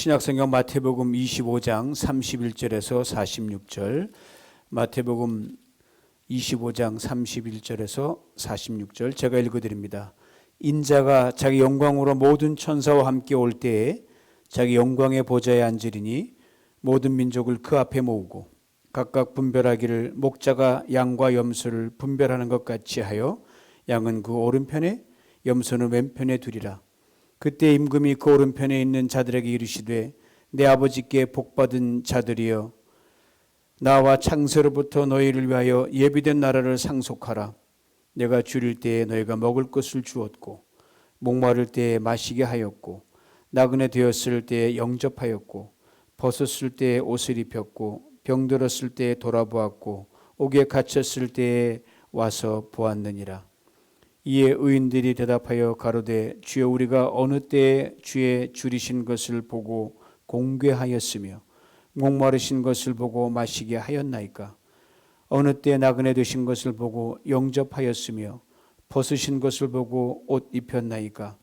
신약성경 마태복음 25장 31절에서 46절, 마태복음 25장 31절에서 46절 제가 읽어드립니다. 인자가 자기 영광으로 모든 천사와 함께 올 때에 자기 영광의 보좌에 앉으리니 모든 민족을 그 앞에 모으고 각각 분별하기를 목자가 양과 염소를 분별하는 것 같이 하여 양은 그 오른편에 염소는 왼편에 두리라. 그때 임금이 그 오른편에 있는 자들에게 이르시되 내 아버지께 복받은 자들이여 나와 창세로부터 너희를 위하여 예비된 나라를 상속하라. 내가 줄일 때에 너희가 먹을 것을 주었고 목마를 때에 마시게 하였고 나그네 되었을 때에 영접하였고 벗었을 때에 옷을 입혔고 병들었을 때에 돌아보았고 옥에 갇혔을 때에 와서 보았느니라. 이에 의인들이 대답하여 가로되 주여 우리가 어느 때에 주의 줄이신 것을 보고 공궤하였으며 목마르신 것을 보고 마시게 하였나이까. 어느 때에 나그네 되신 것을 보고 영접하였으며 벗으신 것을 보고 옷 입혔나이까.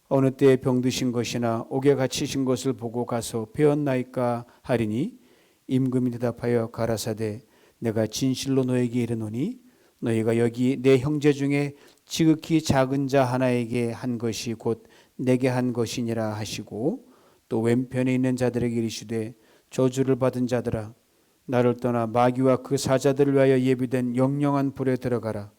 어느 때에 병드신 것이나 옥에 갇히신 것을 보고 가서 배웠나이까 하리니 임금이 대답하여 가라사대 내가 진실로 너에게 이르노니 너희가 여기 내 형제 중에 지극히 작은 자 하나에게 한 것이 곧 내게 한 것이니라 하시고 또 왼편에 있는 자들에게 이르시되 저주를 받은 자들아 나를 떠나 마귀와 그 사자들을 위하여 예비된 영영한 불에 들어가라.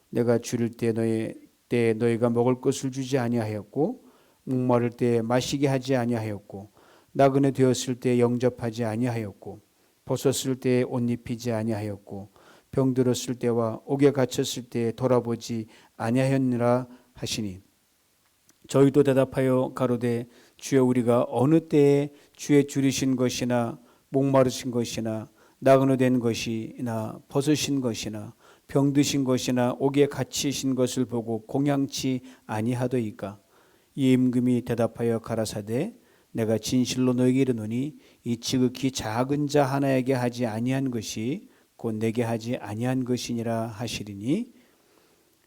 내가 줄일 때 너희가 먹을 것을 주지 아니하였고 목마를 때에 마시게 하지 아니하였고 나그네 되었을 때에 영접하지 아니하였고 벗었을 때에 옷 입히지 아니하였고 병들었을 때와 옥에 갇혔을 때에 돌아보지 아니하였느라 하시니 저희도 대답하여 가로되 주여 우리가 어느 때에 주의 줄이신 것이나 목마르신 것이나 나그네 된 것이나 벗으신 것이나 병드신 것이나 옥에 갇히신 것을 보고 공양치 아니하더이까. 이 임금이 대답하여 가라사대 내가 진실로 너에게 이르노니 이 지극히 작은 자 하나에게 하지 아니한 것이 곧 내게 하지 아니한 것이니라 하시리니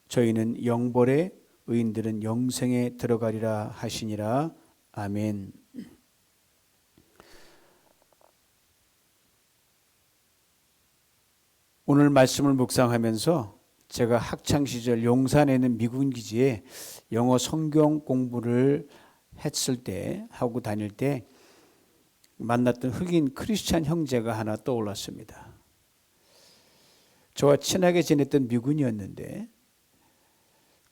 저희는 영벌에 의인들은 영생에 들어가리라 하시니라. 아멘. 오늘 말씀을 묵상하면서 제가 학창시절 용산에 있는 미군 기지에 영어 성경 공부를 했을 때 하고 다닐 때 만났던 흑인 크리스찬 형제가 하나 떠올랐습니다. 저와 친하게 지냈던 미군이었는데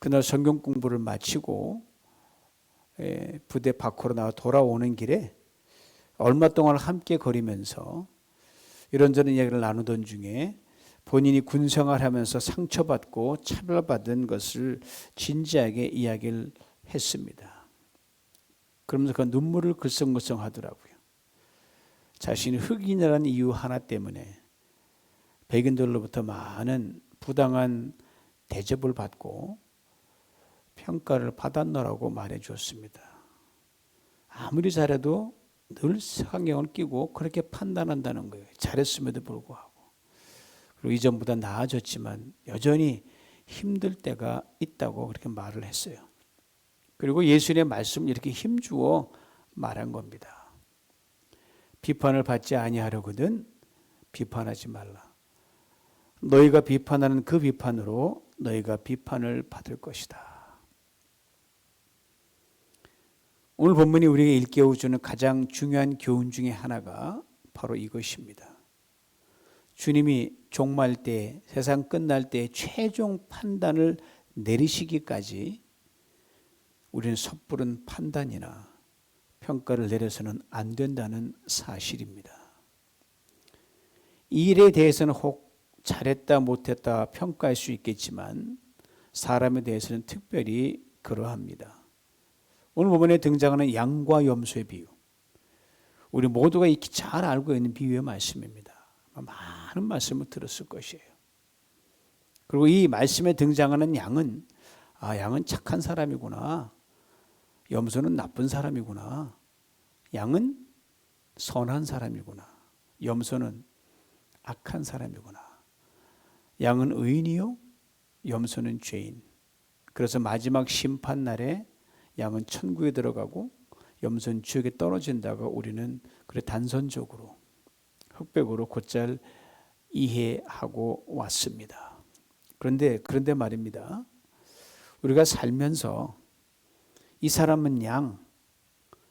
그날 성경 공부를 마치고 부대 밖으로 나와 돌아오는 길에 얼마 동안 함께 거리면서 이런저런 이야기를 나누던 중에 본인이 군생활하면서 상처받고 차별받은 것을 진지하게 이야기를 했습니다. 그러면서 그 눈물을 글썽글썽 하더라고요. 자신이 흑인이라는 이유 하나 때문에 백인들로부터 많은 부당한 대접을 받고 평가를 받았노라고 말해 주었습니다. 아무리 잘해도 늘 색안경을 끼고 그렇게 판단한다는 거예요. 잘했음에도 불구하고. 그리고 이전보다 나아졌지만 여전히 힘들 때가 있다고 그렇게 말을 했어요. 그리고 예수님의 말씀을 이렇게 힘주어 말한 겁니다. 비판을 받지 아니하려거든 비판하지 말라. 너희가 비판하는 그 비판으로 너희가 비판을 받을 것이다. 오늘 본문이 우리에게 일깨워주는 가장 중요한 교훈 중에 하나가 바로 이것입니다. 주님이 종말 때, 세상 끝날 때 최종 판단을 내리시기까지 우리는 섣부른 판단이나 평가를 내려서는 안 된다는 사실입니다. 이 일에 대해서는 혹 잘했다 못했다 평가할 수 있겠지만 사람에 대해서는 특별히 그러합니다. 오늘 본문에 등장하는 양과 염소의 비유, 우리 모두가 익히 잘 알고 있는 비유의 말씀입니다. 많은 말씀을 들었을 것이에요. 그리고 이 말씀에 등장하는 양은 양은 착한 사람이구나, 염소는 나쁜 사람이구나, 양은 선한 사람이구나, 염소는 악한 사람이구나, 양은 의인이요 염소는 죄인. 그래서 마지막 심판날에 양은 천국에 들어가고 염소는 지옥에 떨어진다고 우리는 그래 단선적으로 흑백으로 곧잘 이해하고 왔습니다. 그런데 말입니다. 우리가 살면서 이 사람은 양,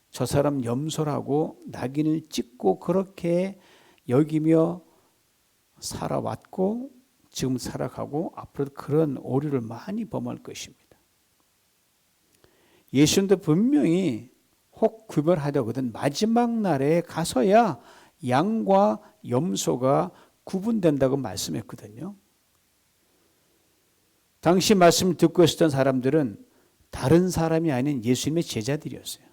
저 사람 염소라고 낙인을 찍고 그렇게 여기며 살아왔고 지금 살아가고 앞으로도 그런 오류를 많이 범할 것입니다. 예수님도 분명히 혹 구별하려거든 마지막 날에 가서야 양과 염소가 구분된다고 말씀했거든요. 당시 말씀을 듣고 있었던 사람들은 다른 사람이 아닌 예수님의 제자들이었어요.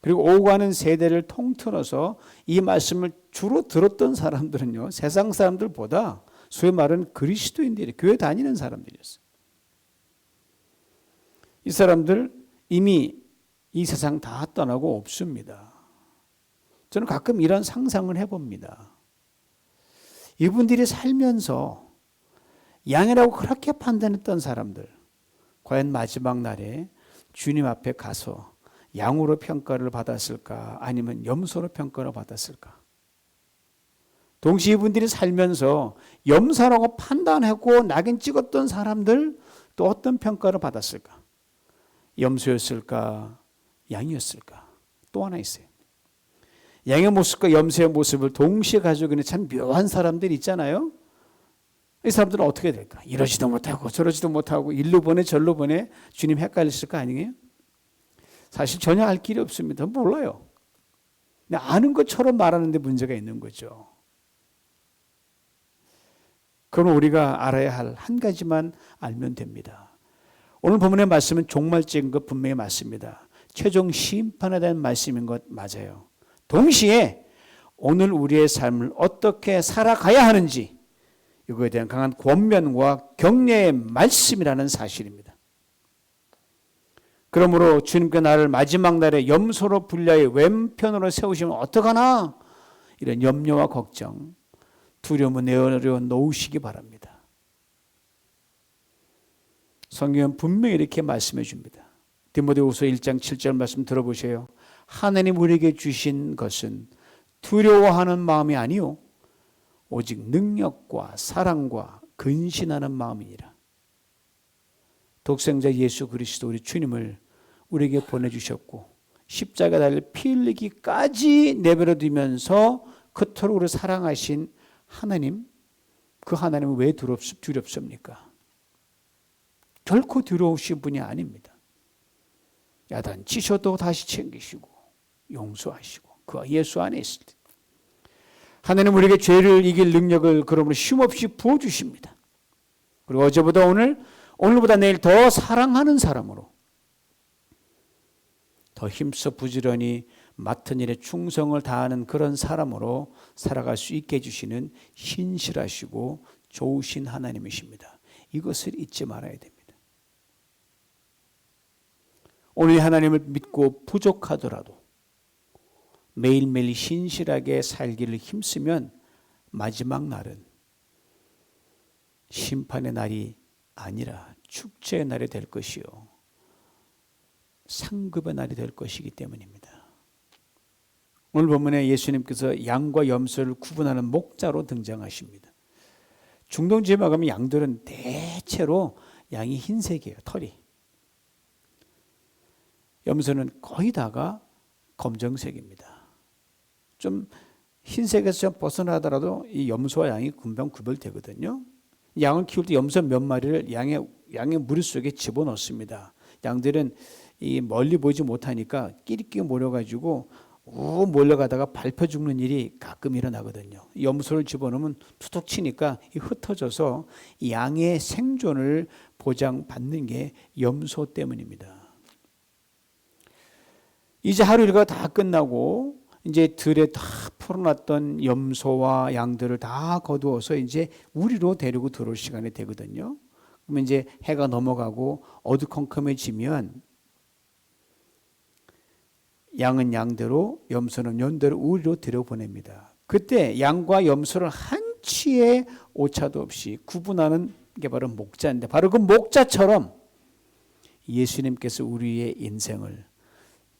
그리고 오고 가는 세대를 통틀어서 이 말씀을 주로 들었던 사람들은요, 세상 사람들보다 소위 말하는 그리스도인들이 교회 다니는 사람들이었어요. 이 사람들 이미 이 세상 다 떠나고 없습니다. 저는 가끔 이런 상상을 해봅니다. 이분들이 살면서 양이라고 그렇게 판단했던 사람들, 과연 마지막 날에 주님 앞에 가서 양으로 평가를 받았을까 아니면 염소로 평가를 받았을까? 동시에 이분들이 살면서 염소라고 판단하고 낙인 찍었던 사람들 또 어떤 평가를 받았을까? 염소였을까? 양이었을까? 또 하나 있어요. 양의 모습과 염소의 모습을 동시에 가지고 있는 참 묘한 사람들이 있잖아요. 이 사람들은 어떻게 될까? 이러지도 못하고 저러지도 못하고 일로 보내 절로 보내 주님 헷갈리실 거 아니에요? 사실 전혀 알 길이 없습니다. 몰라요. 아는 것처럼 말하는데 문제가 있는 거죠. 그럼 우리가 알아야 할 한 가지만 알면 됩니다. 오늘 본문의 말씀은 종말적인 것 분명히 맞습니다. 최종 심판에 대한 말씀인 것 맞아요. 동시에 오늘 우리의 삶을 어떻게 살아가야 하는지 이거에 대한 강한 권면과 격려의 말씀이라는 사실입니다. 그러므로 주님께 나를 마지막 날에 염소로 분야의 왼편으로 세우시면 어떡하나 이런 염려와 걱정, 두려움을 내어려 놓으시기 바랍니다. 성경은 분명히 이렇게 말씀해 줍니다. 디모데후서 1장 7절 말씀 들어보세요. 하나님 우리에게 주신 것은 두려워하는 마음이 아니요 오직 능력과 사랑과 근신하는 마음이니라. 독생자 예수 그리스도 우리 주님을 우리에게 보내주셨고 십자가 달려 피 흘리기까지 내버려두면서 그토록 우리를 사랑하신 하나님, 그 하나님은 왜 두렵습니까? 결코 두려우신 분이 아닙니다. 야단치셔도 다시 챙기시고 용서하시고 그 예수 안에 있을 때 하나님 우리에게 죄를 이길 능력을 그러므로 쉼없이 부어주십니다. 그리고 어제보다 오늘보다 내일 더 사랑하는 사람으로 더 힘써 부지런히 맡은 일에 충성을 다하는 그런 사람으로 살아갈 수 있게 해주시는 신실하시고 좋으신 하나님이십니다. 이것을 잊지 말아야 됩니다. 오늘 하나님을 믿고 부족하더라도 매일매일 신실하게 살기를 힘쓰면 마지막 날은 심판의 날이 아니라 축제의 날이 될 것이요 상급의 날이 될 것이기 때문입니다. 오늘 본문에 예수님께서 양과 염소를 구분하는 목자로 등장하십니다. 중동 지역에 가면 양들은 대체로 양이 흰색이에요. 털이. 염소는 거의 다가 검정색입니다. 좀 흰색에서 좀 벗어나더라도 이 염소와 양이 금방 구별되거든요. 양을 키울 때 염소 몇 마리를 양의 무리 속에 집어넣습니다. 양들은 이 멀리 보지 못하니까 끼리끼리 몰려가지고 몰려가다가 밟혀 죽는 일이 가끔 일어나거든요. 염소를 집어넣으면 툭툭 치니까 흩어져서 양의 생존을 보장받는 게 염소 때문입니다. 이제 하루 일과가 다 끝나고 이제 들에 다 풀어놨던 염소와 양들을 다 거두어서 이제 우리로 데리고 들어올 시간이 되거든요. 그러면 이제 해가 넘어가고 어두컴컴해지면 양은 양대로 염소는 염대로 우리로 들여보냅니다. 그때 양과 염소를 한치의 오차도 없이 구분하는 게 바로 목자인데 바로 그 목자처럼 예수님께서 우리의 인생을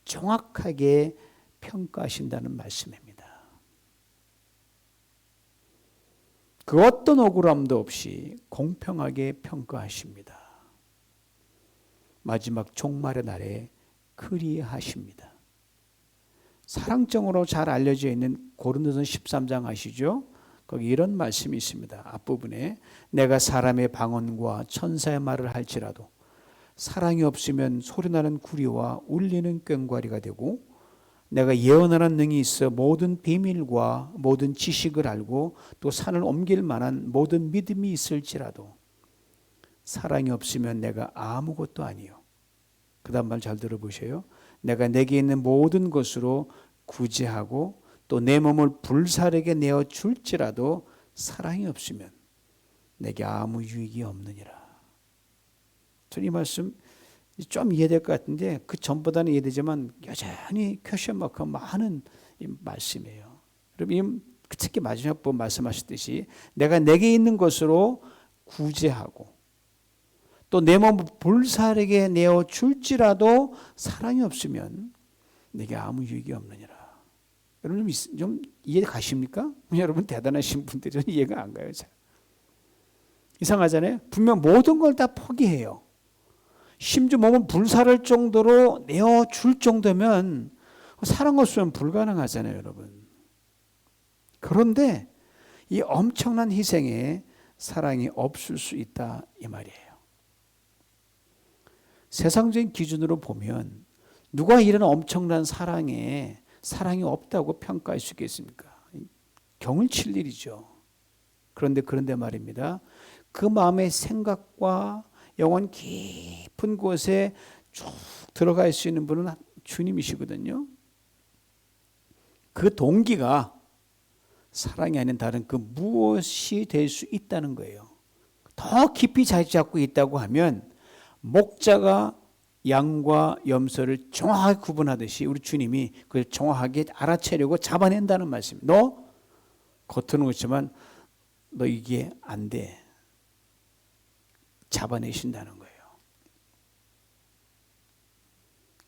정확하게 평가하신다는 말씀입니다. 그 어떤 억울함도 없이 공평하게 평가하십니다. 마지막 종말의 날에 그리하십니다. 사랑정으로 잘 알려져 있는 고린도전 13장 아시죠? 거기 이런 말씀이 있습니다. 앞부분에 내가 사람의 방언과 천사의 말을 할지라도 사랑이 없으면 소리나는 구리와 울리는 꽹과리가 되고 내가 예언하는 능이 있어 모든 비밀과 모든 지식을 알고 또 산을 옮길 만한 모든 믿음이 있을지라도 사랑이 없으면 내가 아무것도 아니요. 그 다음 말 잘 들어보세요. 내가 내게 있는 모든 것으로 구제하고 또 내 몸을 불사르게 내어 줄지라도 사랑이 없으면 내게 아무 유익이 없느니라. 저는 이 말씀 좀 이해될 것 같은데 그 전보다는 이해되지만 여전히 퀘스천 마크가 많은 이 말씀이에요. 여러분 특히 마지막 번 말씀하셨듯이 내가 내게 있는 것으로 구제하고 또 내 몸을 불사르게 내어 줄지라도 사랑이 없으면 내게 아무 유익이 없느니라. 여러분 좀 이해 가십니까? 여러분 대단하신 분들이 저는 이해가 안 가요. 잘. 이상하잖아요. 분명 모든 걸 다 포기해요. 심지어 몸을 불사를 정도로 내어줄 정도면 사랑 없으면 불가능하잖아요, 여러분. 그런데 이 엄청난 희생에 사랑이 없을 수 있다 이 말이에요. 세상적인 기준으로 보면 누가 이런 엄청난 사랑이 없다고 평가할 수 있겠습니까? 경을 칠 일이죠. 그런데 말입니다. 그 마음의 생각과 영혼 깊은 곳에 쭉 들어갈 수 있는 분은 주님이시거든요. 그 동기가 사랑이 아닌 다른 그 무엇이 될 수 있다는 거예요. 더 깊이 자리 잡고 있다고 하면 목자가 양과 염소를 정확하게 구분하듯이 우리 주님이 그걸 정확하게 알아채려고 잡아낸다는 말씀이에요. 너 겉으로는 그렇지만 너 이게 안 돼. 잡아내신다는 거예요.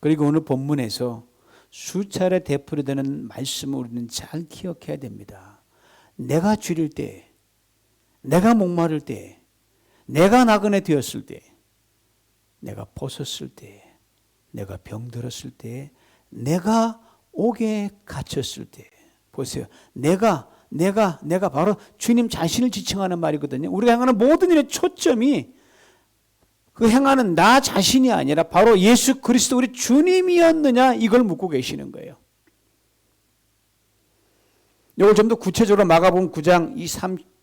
그리고 오늘 본문에서 수차례 되풀이되는 말씀을 우리는 잘 기억해야 됩니다. 내가 줄일 때, 내가 목마를 때, 내가 나그네 되었을 때, 내가 벗었을 때, 내가 병들었을 때, 내가 옥에 갇혔을 때. 보세요. 내가 바로 주님 자신을 지칭하는 말이거든요. 우리가 행하는 모든 일의 초점이 그 행하는 나 자신이 아니라 바로 예수 그리스도 우리 주님이었느냐 이걸 묻고 계시는 거예요. 이걸 좀 더 구체적으로 마가복음 9장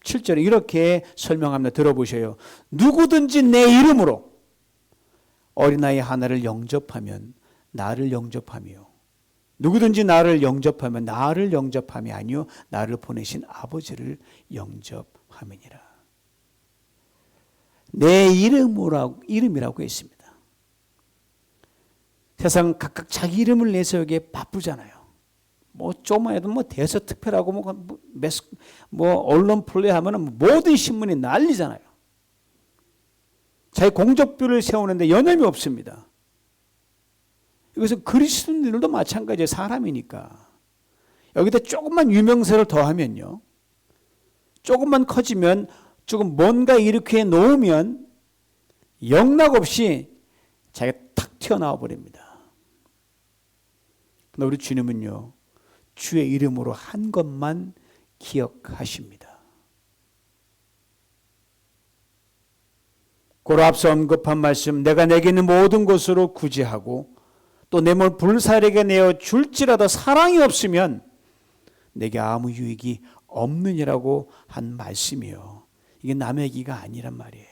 7절에 이렇게 설명합니다. 들어보셔요. 누구든지 내 이름으로 어린아이 하나를 영접하면 나를 영접하며 누구든지 나를 영접하면 나를 영접함이 아니요 나를 보내신 아버지를 영접함이니라. 내 이름이라고 했습니다. 세상 각각 자기 이름을 내세우기에 바쁘잖아요. 조금만 해도 대서특필하고 언론 플레이하면 모든 신문이 난리잖아요. 자기 공적표를 세우는데 여념이 없습니다. 이것은 그리스도인들도 마찬가지예요. 사람이니까. 여기다 조금만 유명세를 더하면요. 조금만 커지면 조금 뭔가 이렇게 놓으면 영락없이 자기가 탁 튀어나와 버립니다. 그런데 우리 주님은요. 주의 이름으로 한 것만 기억하십니다. 고로 앞서 언급한 말씀 내가 내게 있는 모든 것으로 구제하고 또 내 몸을 불사르게 내어 줄지라도 사랑이 없으면 내게 아무 유익이 없느니라고 한 말씀이요. 이게 남의 얘기가 아니란 말이에요.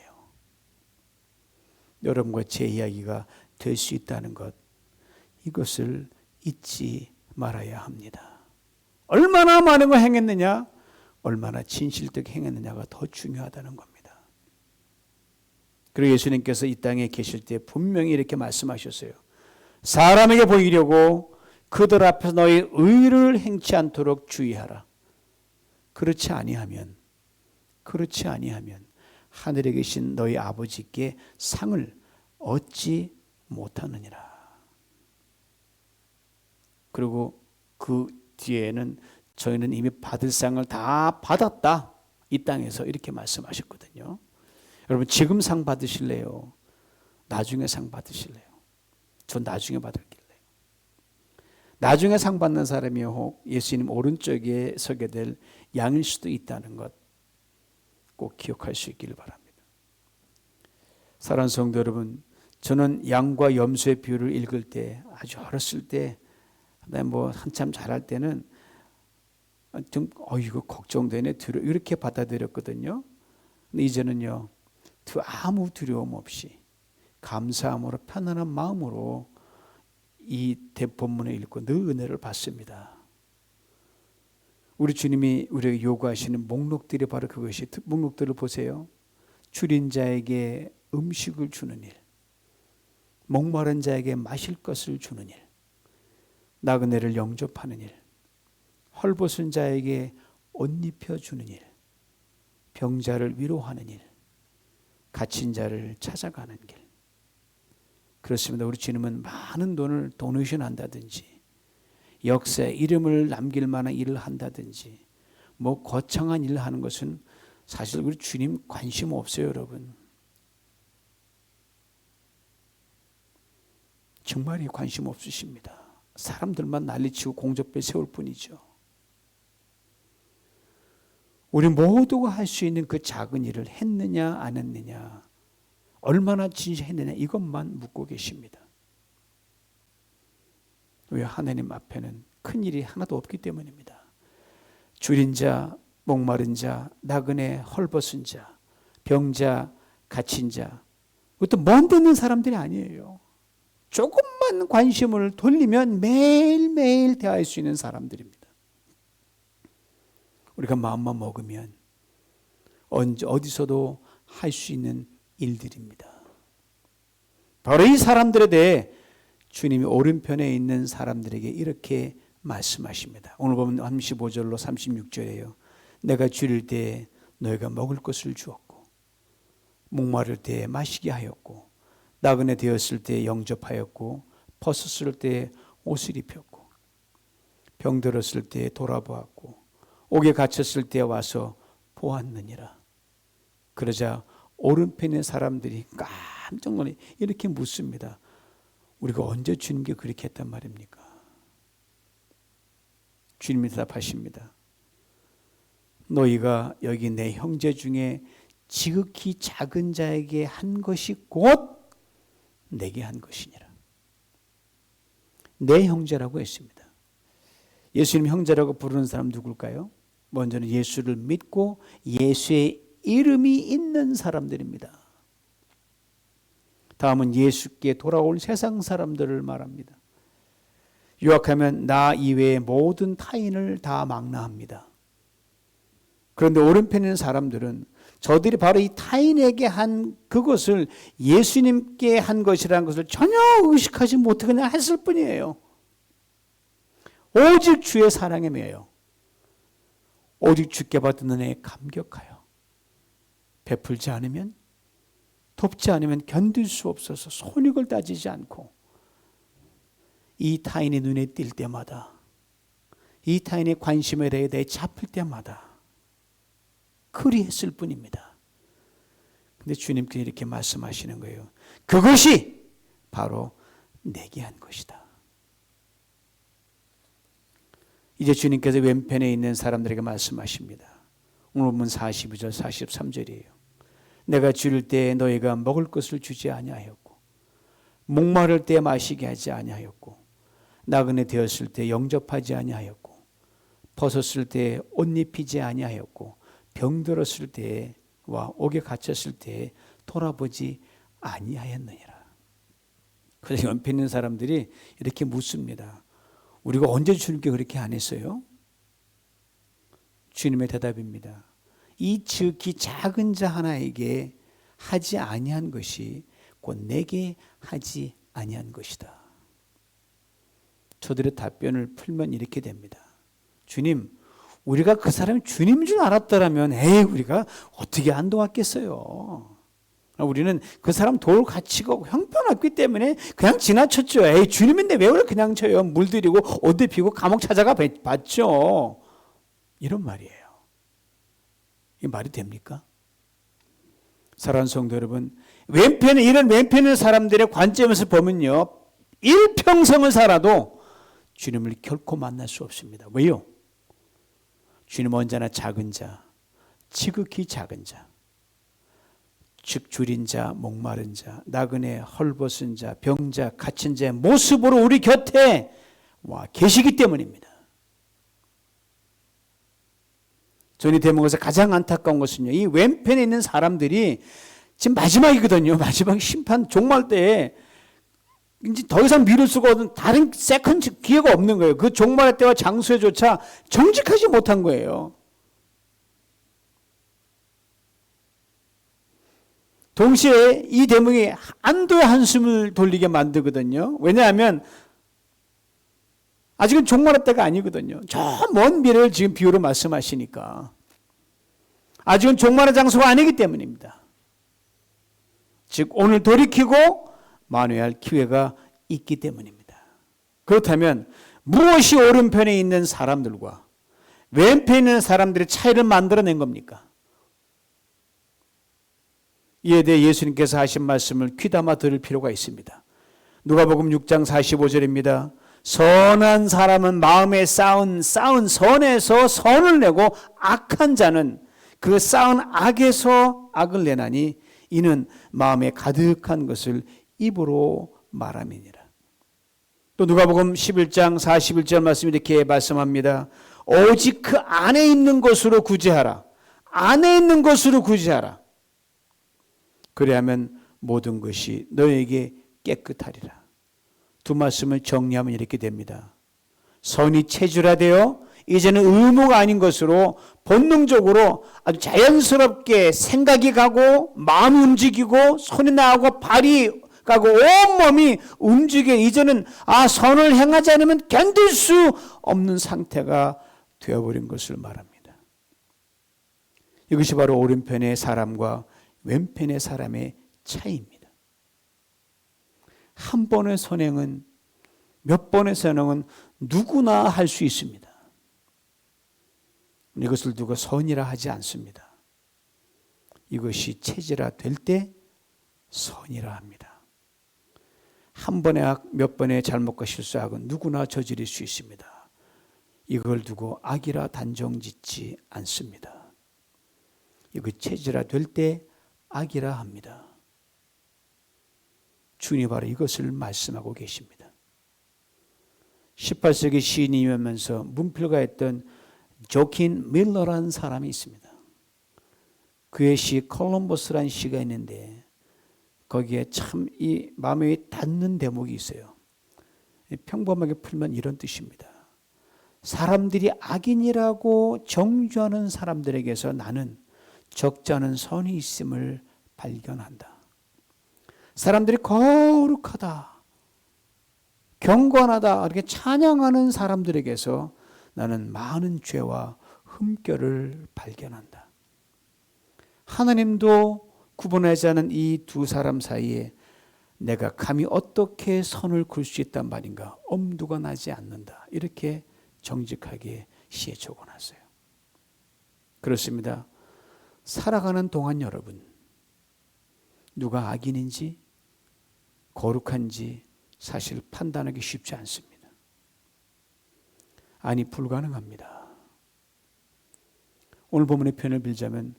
여러분과 제 이야기가 될 수 있다는 것 이것을 잊지 말아야 합니다. 얼마나 많은 걸 행했느냐 얼마나 진실되게 행했느냐가 더 중요하다는 겁니다. 그리고 예수님께서 이 땅에 계실 때 분명히 이렇게 말씀하셨어요. 사람에게 보이려고 그들 앞에서 너희 의를 행치 않도록 주의하라. 그렇지 아니하면 하늘에 계신 너희 아버지께 상을 얻지 못하느니라. 그리고 그 뒤에는 저희는 이미 받을 상을 다 받았다. 이 땅에서 이렇게 말씀하셨거든요. 여러분 지금 상 받으실래요? 나중에 상 받으실래요? 전 나중에 받을게요. 나중에 상 받는 사람이 혹 예수님 오른쪽에 서게 될 양일 수도 있다는 것 꼭 기억할 수 있기를 바랍니다. 사랑하는 성도 여러분, 저는 양과 염소의 비유를 읽을 때 아주 어렸을 때 뭐 한참 자랄 때는 좀 이거 걱정되네 이렇게 받아들였거든요. 근데 이제는요 아무 두려움 없이 감사함으로 편안한 마음으로 이 대본문을 읽고 늘 은혜를 받습니다. 우리 주님이 우리에게 요구하시는 목록들이 바로 그것이 목록들을 보세요. 줄인 자에게 음식을 주는 일, 목마른 자에게 마실 것을 주는 일, 나그네를 영접하는 일, 헐벗은 자에게 옷 입혀주는 일, 병자를 위로하는 일, 갇힌 자를 찾아가는 길. 그렇습니다. 우리 주님은 많은 돈을 도네이션 한다든지 역사에 이름을 남길 만한 일을 한다든지 뭐 거창한 일을 하는 것은 사실 우리 주님 관심 없어요, 여러분. 정말 관심 없으십니다. 사람들만 난리치고 공적배 세울 뿐이죠. 우리 모두가 할 수 있는 그 작은 일을 했느냐 안 했느냐, 얼마나 진실했느냐 이것만 묻고 계십니다. 왜? 하나님 앞에는 큰 일이 하나도 없기 때문입니다. 줄인 자, 목마른 자, 나그네, 헐벗은 자, 병자, 갇힌 자, 그것도 먼데 있는 사람들이 아니에요. 조금만 관심을 돌리면 매일매일 대할 수 있는 사람들입니다. 우리가 마음만 먹으면 언제 어디서도 할 수 있는 일들입니다. 바로 이 사람들에 대해 주님이 오른편에 있는 사람들에게 이렇게 말씀하십니다. 오늘 보면 35절로 36절이에요. 내가 줄일 때 너희가 먹을 것을 주었고, 목마를 때 마시게 하였고, 나그네 되었을 때 영접하였고, 벗었을 때 옷을 입혔고, 병들었을 때 돌아보았고, 옥에 갇혔을 때 와서 보았느니라. 그러자 오른편의 사람들이 깜짝 놀라 이렇게 묻습니다. 우리가 언제 주님께 그렇게 했단 말입니까? 주님이 대답하십니다. 너희가 여기 내 형제 중에 지극히 작은 자에게 한 것이 곧 내게 한 것이니라. 내 형제라고 했습니다. 예수님 형제라고 부르는 사람 누굴까요? 먼저는 예수를 믿고 예수의 이름이 있는 사람들입니다. 다음은 예수께 돌아올 세상 사람들을 말합니다. 요약하면 나 이외의 모든 타인을 다 망라합니다. 그런데 오른편에 있는 사람들은 저들이 바로 이 타인에게 한 그것을 예수님께 한 것이라는 것을 전혀 의식하지 못하고 그냥 했을 뿐이에요. 오직 주의 사랑에 매여 오직 주께 받은 은혜에 감격하여 베풀지 않으면, 돕지 않으면 견딜 수 없어서 손익을 따지지 않고 이 타인의 눈에 띌 때마다, 이 타인의 관심에 대해 잡힐 때마다 그리했을 뿐입니다. 근데 주님께서 이렇게 말씀하시는 거예요. 그것이 바로 내게 한 것이다. 이제 주님께서 왼편에 있는 사람들에게 말씀하십니다. 오늘 본문 42절 43절이에요. 내가 줄일 때 너희가 먹을 것을 주지 아니하였고, 목마를 때 마시게 하지 아니하였고, 나그네 되었을 때 영접하지 아니하였고, 벗었을 때 옷 입히지 아니하였고, 병들었을 때와 옥에 갇혔을 때 돌아보지 아니하였느니라. 그래서 옆에 있는 사람들이 이렇게 묻습니다. 우리가 언제 주님께 그렇게 안 했어요? 주님의 대답입니다. 이 지극히 작은 자 하나에게 하지 아니한 것이 곧 내게 하지 아니한 것이다. 저들의 답변을 풀면 이렇게 됩니다. 주님, 우리가 그 사람이 주님인 줄 알았더라면 우리가 어떻게 안 도왔겠어요? 우리는 그 사람 도울 가치가 형편없기 때문에 그냥 지나쳤죠. 에이, 주님인데 왜 그걸 그냥 쳐요? 물들이고 옷 입히고 감옥 찾아가 봤죠. 이런 말이에요. 이 말이 됩니까? 사랑하는 성도 여러분, 이런 왼편에 있는 사람들의 관점에서 보면요, 일평생을 살아도 주님을 결코 만날 수 없습니다. 왜요? 주님은 언제나 작은 자, 지극히 작은 자, 즉 줄인 자, 목마른 자, 나그네, 헐벗은 자, 병자, 갇힌 자의 모습으로 우리 곁에 와 계시기 때문입니다. 저는 이 대목에서 가장 안타까운 것은요, 이 왼편에 있는 사람들이 지금 마지막이거든요. 마지막 심판 종말 때에 이제 더 이상 미룰 수가 없는 다른 세컨드 기회가 없는 거예요. 그 종말의 때와 장소에조차 정직하지 못한 거예요. 동시에 이 대목이 안도의 한숨을 돌리게 만들거든요. 왜냐하면 아직은 종말의 때가 아니거든요. 저 먼 미래를 지금 비유로 말씀하시니까 아직은 종말의 장소가 아니기 때문입니다. 즉 오늘 돌이키고 만회할 기회가 있기 때문입니다. 그렇다면 무엇이 오른편에 있는 사람들과 왼편에 있는 사람들의 차이를 만들어낸 겁니까? 이에 대해 예수님께서 하신 말씀을 귀담아 들을 필요가 있습니다. 누가복음 6장 45절입니다. 선한 사람은 마음에 쌓은 선에서 선을 내고 악한 자는 그 쌓은 악에서 악을 내나니 이는 마음에 가득한 것을 입으로 말함이니라. 또 누가복음 11장 41절 말씀 이렇게 말씀합니다. 오직 그 안에 있는 것으로 구제하라. 안에 있는 것으로 구제하라. 그래야면 모든 것이 너에게 깨끗하리라. 두 말씀을 정리하면 이렇게 됩니다. 선이 체질화되어 이제는 의무가 아닌 것으로 본능적으로 아주 자연스럽게 생각이 가고 마음이 움직이고 손이 나가고 발이 가고 온몸이 움직여 이제는 선을 행하지 않으면 견딜 수 없는 상태가 되어버린 것을 말합니다. 이것이 바로 오른편의 사람과 왼편의 사람의 차이입니다. 한 번의 선행은 몇 번의 선행은 누구나 할 수 있습니다. 이것을 누가 선이라 하지 않습니다. 이것이 체질화될 때 선이라 합니다. 한 번의 악, 몇 번의 잘못과 실수악은 누구나 저지를 수 있습니다. 이걸 두고 악이라 단정짓지 않습니다. 이거 체질화될 때 악이라 합니다. 주님이 바로 이것을 말씀하고 계십니다. 18세기 시인이면서 문필가였던 조킨 밀러라는 사람이 있습니다. 그의 시 콜럼버스라는 시가 있는데 거기에 참 이 마음에 닿는 대목이 있어요. 평범하게 풀면 이런 뜻입니다. 사람들이 악인이라고 정죄하는 사람들에게서 나는 적지 않은 선이 있음을 발견한다. 사람들이 거룩하다, 경건하다 이렇게 찬양하는 사람들에게서 나는 많은 죄와 흠결을 발견한다. 하나님도 구분하지 않은 이 두 사람 사이에 내가 감히 어떻게 선을 그을 수 있단 말인가, 엄두가 나지 않는다. 이렇게 정직하게 시에 적어놨어요. 그렇습니다. 살아가는 동안 여러분, 누가 악인인지 거룩한지 사실 판단하기 쉽지 않습니다. 아니, 불가능합니다. 오늘 본문의 표현을 빌자면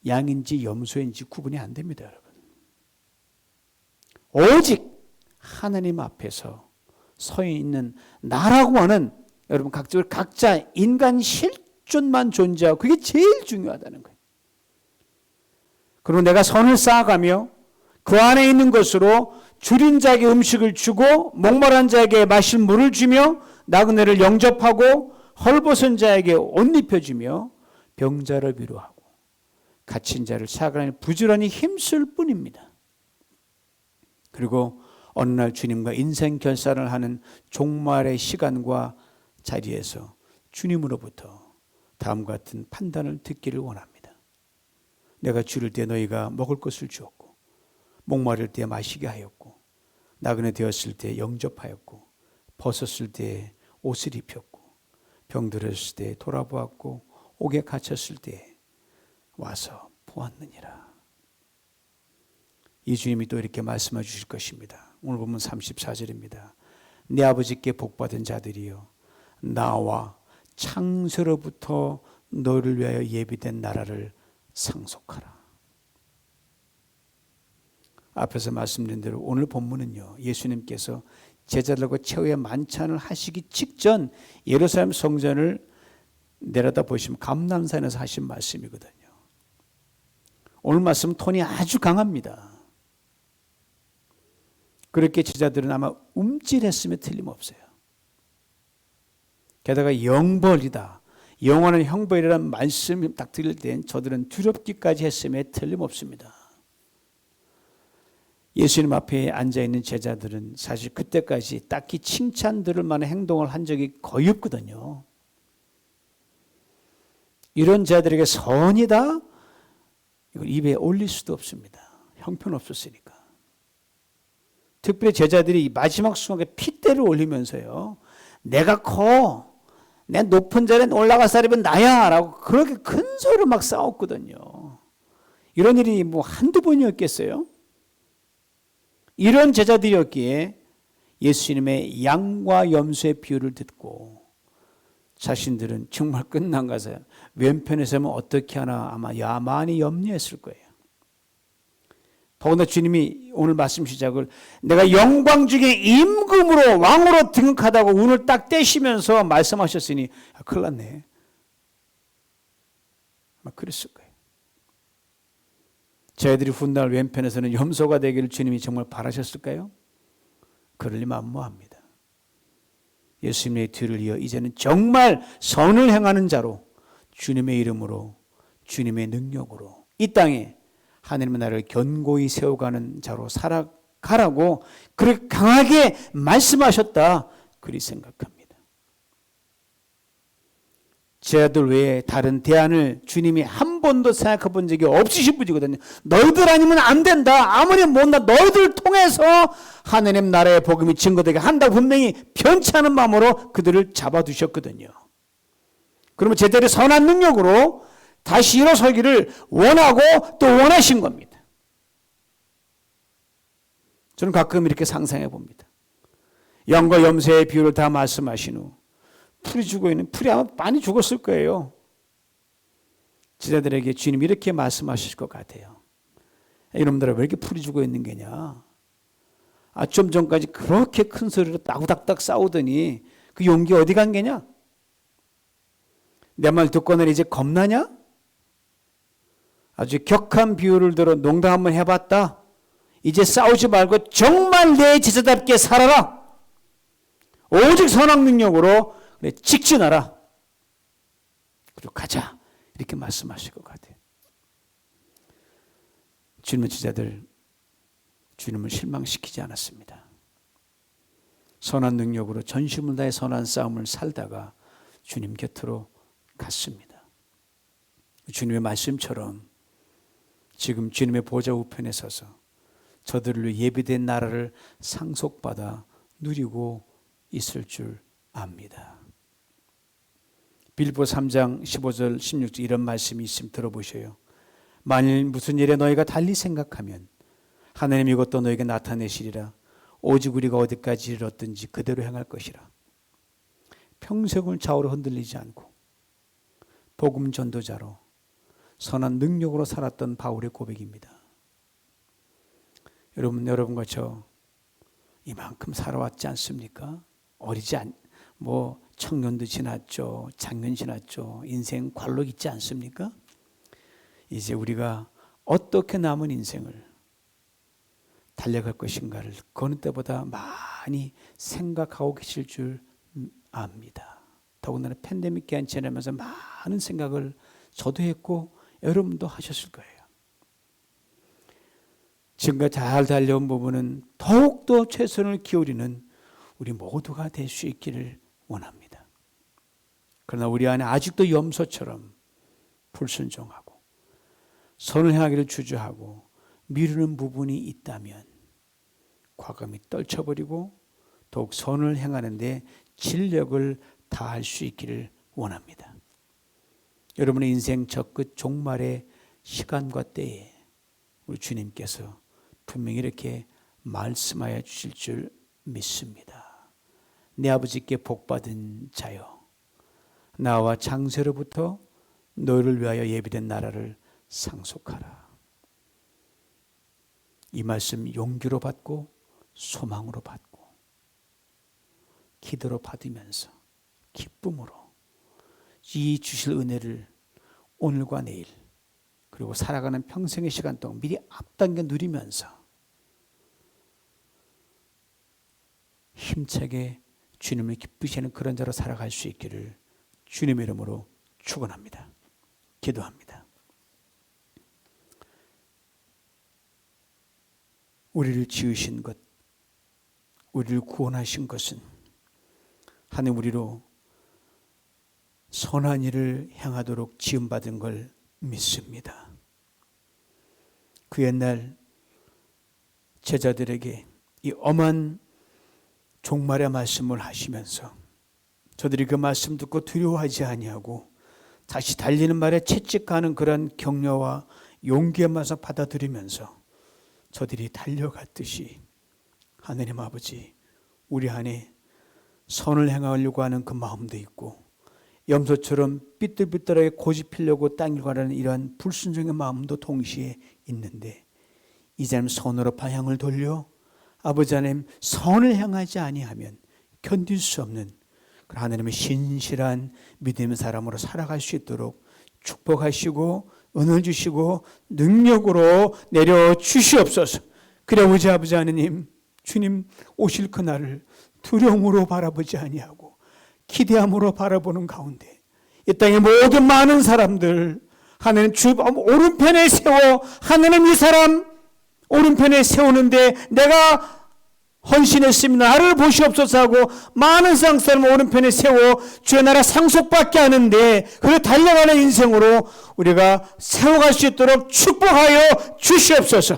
양인지 염소인지 구분이 안 됩니다, 여러분. 오직 하나님 앞에서 서 있는 나라고 하는 여러분 각자 인간 실존만 존재하고 그게 제일 중요하다는 거예요. 그리고 내가 선을 쌓아가며 그 안에 있는 것으로 줄인 자에게 음식을 주고 목마른 자에게 마실 물을 주며 나그네를 영접하고 헐벗은 자에게 옷 입혀주며 병자를 위로하고 갇힌 자를 사랑하여 부지런히 힘쓸 뿐입니다. 그리고 어느 날 주님과 인생 결산을 하는 종말의 시간과 자리에서 주님으로부터 다음과 같은 판단을 듣기를 원합니다. 내가 줄일 때 너희가 먹을 것을 주었고 목마를 때 마시게 하였고 나그네 되었을 때 영접하였고 벗었을 때 옷을 입혔고 병들었을 때 돌아보았고 옥에 갇혔을 때 와서 보았느니라. 이 주님이 또 이렇게 말씀해 주실 것입니다. 오늘 보면 34절입니다. 내 아버지께 복받은 자들이여 나와 창세로부터 너를 위하여 예비된 나라를 상속하라. 앞에서 말씀드린 대로 오늘 본문은요, 예수님께서 제자들과 최후의 만찬을 하시기 직전 예루살렘 성전을 내려다 보시면 감람산에서 하신 말씀이거든요. 오늘 말씀 톤이 아주 강합니다. 그렇게 제자들은 아마 움찔했으면 틀림없어요. 게다가 영벌이다, 영원한 형벌이라는 말씀이 딱 들릴 땐 저들은 두렵기까지 했음에 틀림없습니다. 예수님 앞에 앉아있는 제자들은 사실 그때까지 딱히 칭찬 들을 만한 행동을 한 적이 거의 없거든요. 이런 자들에게 선이다? 이걸 입에 올릴 수도 없습니다. 형편없었으니까. 특별히 제자들이 마지막 순간에 핏대를 올리면서요, 내가 커, 내 높은 자리에 올라갈 사람은 나야 라고 그렇게 큰 소리로 막 싸웠거든요. 이런 일이 뭐 한두 번이었겠어요? 이런 제자들이었기에 예수님의 양과 염소의 비유를 듣고 자신들은 정말 끝난 가서 왼편에 서면 어떻게 하나 아마 많이 염려했을 거예요. 더구나 주님이 오늘 말씀 시작을 내가 영광 중에 임금으로 왕으로 등극하다고 운을 딱 떼시면서 말씀하셨으니 큰일 났네. 아마 그랬을 거예요. 저희들이 훗날 왼편에서는 염소가 되기를 주님이 정말 바라셨을까요? 그러리 만무합니다. 예수님의 뒤를 이어 이제는 정말 선을 행하는 자로 주님의 이름으로 주님의 능력으로 이 땅에 하나님의 나라를 견고히 세워가는 자로 살아가라고 그렇게 강하게 말씀하셨다, 그리 생각합니다. 제자들 외에 다른 대안을 주님이 한 번도 생각해 본 적이 없으신 분이거든요. 너희들 아니면 안 된다, 아무리 못나 너희들을 통해서 하나님 나라의 복음이 증거되게 한다고 분명히 변치 않은 마음으로 그들을 잡아두셨거든요. 그러면 제자들의 선한 능력으로 다시 일어서기를 원하고 또 원하신 겁니다. 저는 가끔 이렇게 상상해 봅니다. 양과 염소의 비유를 다 말씀하신 후 풀이 죽어 있는, 풀이 아마 많이 죽었을 거예요. 제자들에게 주님이 이렇게 말씀하실 것 같아요. 이놈들아, 왜 이렇게 풀이 죽어 있는 게냐? 좀 전까지 그렇게 큰 소리로 따구닥닥 싸우더니 그 용기 어디 간 게냐? 내 말 듣고는 이제 겁나냐? 아주 격한 비유를 들어 농담 한번 해봤다. 이제 싸우지 말고 정말 내 제자답게 살아라. 오직 선악 능력으로 직진하라. 그리고 가자. 이렇게 말씀하실 것 같아요. 주님의 제자들, 주님을 실망시키지 않았습니다. 선한 능력으로 전심을 다해 선한 싸움을 살다가 주님 곁으로 갔습니다. 주님의 말씀처럼 지금 주님의 보좌 우편에 서서 저들을 위해 예비된 나라를 상속받아 누리고 있을 줄 압니다. 빌보 3장 15절 16절 이런 말씀이 있으면 들어보셔요. 만일 무슨 일에 너희가 달리 생각하면 하나님 이것도 너희에게 나타내시리라. 오직 우리가 어디까지 이르렀든지 그대로 행할 것이라. 평생을 좌우로 흔들리지 않고 복음 전도자로 선한 능력으로 살았던 바울의 고백입니다. 여러분과 저 이만큼 살아왔지 않습니까? 청년도 지났죠. 장년 지났죠. 인생 관록 있지 않습니까? 이제 우리가 어떻게 남은 인생을 달려갈 것인가를 그 어느 때보다 많이 생각하고 계실 줄 압니다. 더군다나 팬데믹 기간 지나면서 많은 생각을 저도 했고 여러분도 하셨을 거예요. 지금까지 잘 달려온 부분은 더욱더 최선을 기울이는 우리 모두가 될 수 있기를 원합니다. 그러나 우리 안에 아직도 염소처럼 불순종하고 선을 행하기를 주저하고 미루는 부분이 있다면 과감히 떨쳐버리고 더욱 선을 행하는 데 진력을 다할 수 있기를 원합니다. 여러분의 인생 저 끝 종말의 시간과 때에 우리 주님께서 분명히 이렇게 말씀하여 주실 줄 믿습니다. 내 아버지께 복받은 자여, 나와 창세로부터 너를 위하여 예비된 나라를 상속하라. 이 말씀 용기로 받고 소망으로 받고 기도로 받으면서 기쁨으로 이 주실 은혜를 오늘과 내일 그리고 살아가는 평생의 시간 동안 미리 앞당겨 누리면서 힘차게 주님을 기쁘시는 그런 자로 살아갈 수 있기를 주님의 이름으로 축원합니다. 기도합니다. 우리를 지으신 것, 우리를 구원하신 것은 하나님 우리로 선한 일을 행하도록 지음받은 걸 믿습니다. 그 옛날 제자들에게 이 엄한 종말의 말씀을 하시면서 저들이 그 말씀 듣고 두려워하지 아니하고 다시 달리는 말에 채찍하는 그런 격려와 용기의 말씀 받아들이면서 저들이 달려갔듯이 하느님 아버지, 우리 안에 선을 행하려고 하는 그 마음도 있고 염소처럼 삐뚤삐뚤하게 고집피려고 땅을 가라는 이러한 불순종의 마음도 동시에 있는데 이제는 선으로 방향을 돌려 아버지 하나님 선을 행하지 아니하면 견딜 수 없는 하나님의 신실한 믿음의 사람으로 살아갈 수 있도록 축복하시고 은혜 주시고 능력으로 내려 주시옵소서. 그래 오지 아버지 하나님, 주님 오실 그날을 두려움으로 바라보지 아니하고 기대함으로 바라보는 가운데 이 땅의 모든 많은 사람들 하나님 주 오른편에 세워 하나님 이 사람 오른편에 세우는데 내가 헌신했습니다. 나를 보시옵소서 하고 많은 세상 사람 오른편에 세워 주의 나라 상속받게 하는데 그 달려가는 인생으로 우리가 세워갈 수 있도록 축복하여 주시옵소서.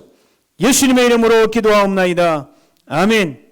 예수님의 이름으로 기도하옵나이다. 아멘.